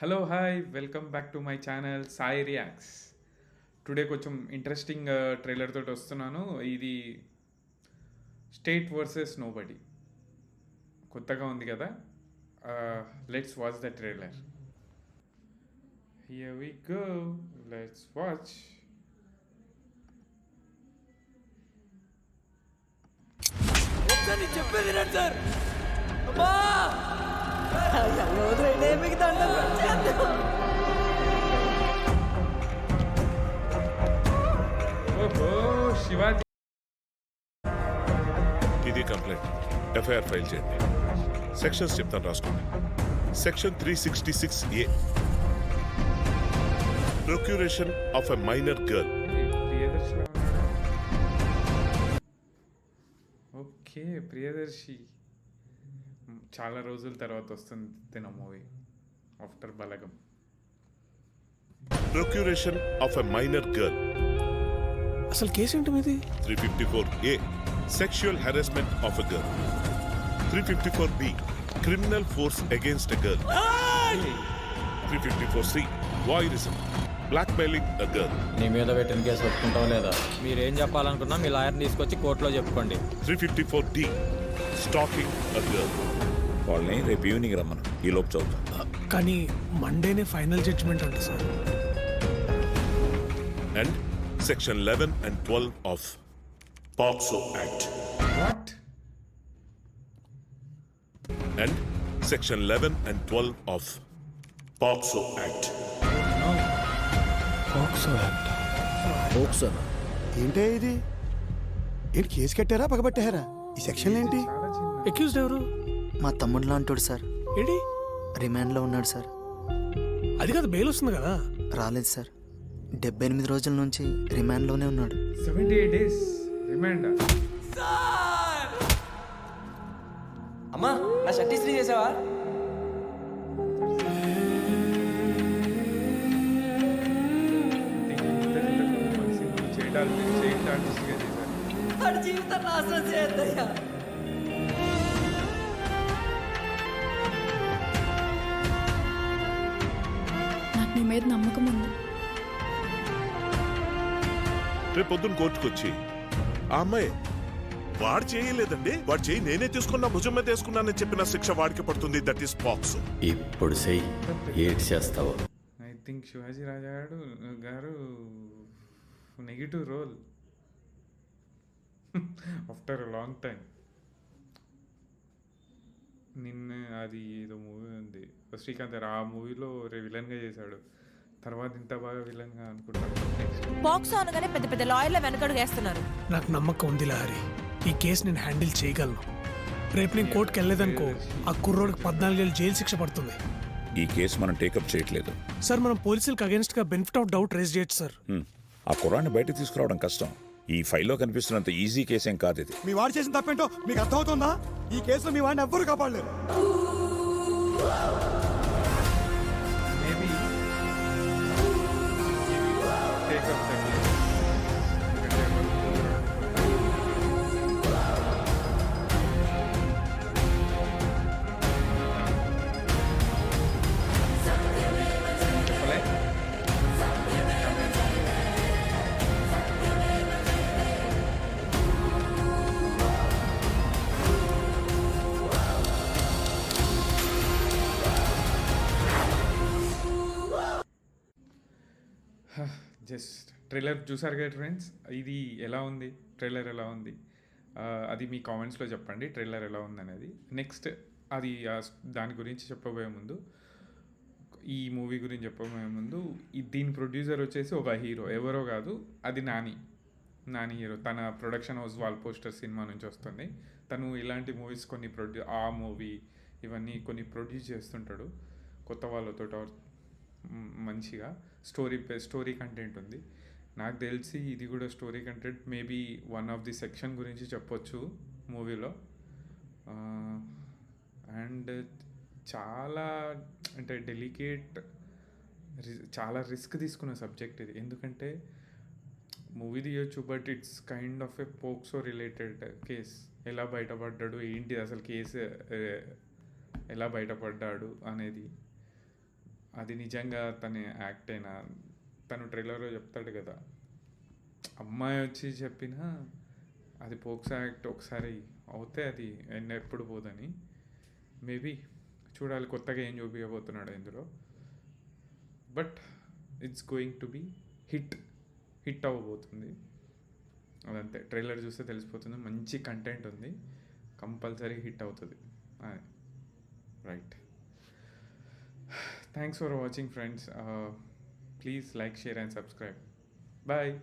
Hello hi welcome back to my channel Sai reacts. Today కొంచెం interesting trailer తోటి వస్తున్నాను. ఇది స్టేట్ వర్సెస్ నోబడి కొత్తగా ఉంది కదా. Let's watch the trailer. Here we go, let's watch. ఒకసారి చెప్పేది రండి సార్. అమ్మా వదిలేండి, మీకు దండం చేద్దాం. ఓహో శివాజీ. ఇది కంప్లైంట్. ఎఫ్ఐఆర్ ఫైల్ చేయండి. సెక్షన్స్ చెప్తాను, రాసుకోండి. Section 366A, procuration of a minor girl. Priyadarshi. Okay Priyadarshi చాలా రోజుల తర్వాత వస్తుంది తిన movie after Balagam. Procuration of a minor girl. అసలు కేసు ఏంటి మీది? 354A, sexual harassment of a girl. 354B, criminal force against a girl. 354C, voyeurism, blackmailing a girl. నీ మీద పెట్టిన కేసు ఒప్పుకుంటాం లేదా? మీరేం చెప్పాలనుకున్నా మీ లాయర్ని తీసుకొచ్చి కోర్టులో చెప్పుకోండి. 354D, stacking a girl. వాళ్ళని రేపు ఈవినింగ్ రమ్మను, ఈ లోపు చదువుతాం. కానీ మండేనే ఫైనల్ జడ్జ్మెంట్ అంట sir. And section 11 and 12 of POCSO act. What? And section 11 and 12 of POCSO Act. ఏంటే ఇది? ఏంటి కేసు కట్టారా పగబట్టారా? ఈ సెక్షన్ ఏంటి? అక్యూజ్డ్ ఎవరు? మా తమ్ముడు లాంటోడు సార్. ఏంటి? రిమాండ్లో ఉన్నాడు సార్. అది కాదు, బెయిల్ వస్తుంది కదా. రాలేదు సార్. 78 రోజుల నుంచి రిమాండ్లోనే ఉన్నాడు. 78 days రిమాండ్. అమ్మా నా షర్ట్ ఇస్త్రీ చేసావా? వాడి జీవితం నాశనం చేయద్దయ్యా. నాకు నీ మీద నమ్మకం ఉంది. రేపు పొద్దున్న కోర్టుకొచ్చి ఆ అమ్మాయి వాడు చేయలేదండి, వాడు చేయి నేనే తీసుకున్నా, భుజం మీద వేసుకున్నానని చెప్పిన శిక్ష వాడికి పడుతుంది. That is POCSO. ఇప్పుడు చెయ్యి, ఏడ్ చేస్తావు. I think Shivaji Raja garu negative role after long time. నిన్న అది ఏదో మూవీ ఉంది శ్రీకాంత్ గారు, ఆ మూవీలో విలన్గా చేశాడు. తర్వాత ఇంత బాగా విలన్గా అనుకుంటాను. బాక్స్ అనగానే పెద్ద పెద్ద లాయర్ల వెనకడుగు వేస్తున్నారు. నాకు నమ్మకం ఉంది లహరి, ఈ కేసు నేను హ్యాండిల్ చేయగలను. రేపు నేను కోర్టుకు వెళ్ళలేదనుకో, ఆ కుర్రోడికి 14 ఏళ్ళు జైలు శిక్ష పడుతుంది. ఈ కేసు మనం టేకప్ చేయట్లేదు సార్, మనం పోలీసులకు అగేన్స్ట్ గా బెనిఫిట్ ఆఫ్ డౌట్ రేజ్ చేయొచ్చు సార్. ఆ కుర్రాన్ని బయటకు తీసుకురావడం కష్టం. ఈ ఫైల్లో కనిపిస్తున్నంత ఈజీ కేసేం కాదు ఇది. మీ వాడు చేసిన తప్పేంటో మీకు అర్థమవుతుందా? ఈ కేసులో మీ వాడిని ఎవ్వరూ కాపాడలేరు. మేబీ టేకప్ జస్ట్ ట్రైలర్ చూసారు కదా ఫ్రెండ్స్. ఇది ఎలా ఉంది, ట్రైలర్ ఎలా ఉంది, అది మీ కామెంట్స్లో చెప్పండి. ట్రైలర్ ఎలా ఉంది అనేది. నెక్స్ట్ అది దాని గురించి చెప్పబోయే ముందు, ఈ మూవీ గురించి చెప్పబోయే ముందు, దీని ప్రొడ్యూసర్ వచ్చేసి ఒక హీరో, ఎవరో కాదు, అది నాని హీరో. తన production house wall poster cinema నుంచి వస్తుంది. తను ఇలాంటి మూవీస్ కొన్ని ఆ మూవీ ఇవన్నీ కొన్ని ప్రొడ్యూస్ చేస్తుంటాడు కొత్త వాళ్ళతో. మంచిగా స్టోరీ కంటెంట్ ఉంది. నాకు తెలిసి ఇది కూడా story content. Maybe one of the section గురించి చెప్పొచ్చు మూవీలో. అండ్ చాలా అంటే డెలికేట్, చాలా రిస్క్ తీసుకున్న సబ్జెక్ట్ ఇది. ఎందుకంటే మూవీ తీయొచ్చు, but it's kind of A POCSO related case. ఎలా బయటపడ్డాడు, ఏంటి అసలు కేసు ఎలా బయటపడ్డాడు అనేది అది నిజంగా తన యాక్ట్ అయినా తను ట్రైలర్లో చెప్తాడు కదా, అమ్మాయి వచ్చి చెప్పినా అది పోక్సో యాక్ట్ ఒకసారి అవుతే అది ఎప్పుడు పోదని. మేబీ చూడాలి కొత్తగా ఏం చూపించబోతున్నాడు ఇందులో. But it's going to be hit అవ్వబోతుంది. అదంతే, ట్రైలర్ చూస్తే తెలిసిపోతుంది. మంచి కంటెంట్ ఉంది, కంపల్సరీ హిట్ అవుతుంది. Right, thanks for watching friends. Please like, share and subscribe. Bye.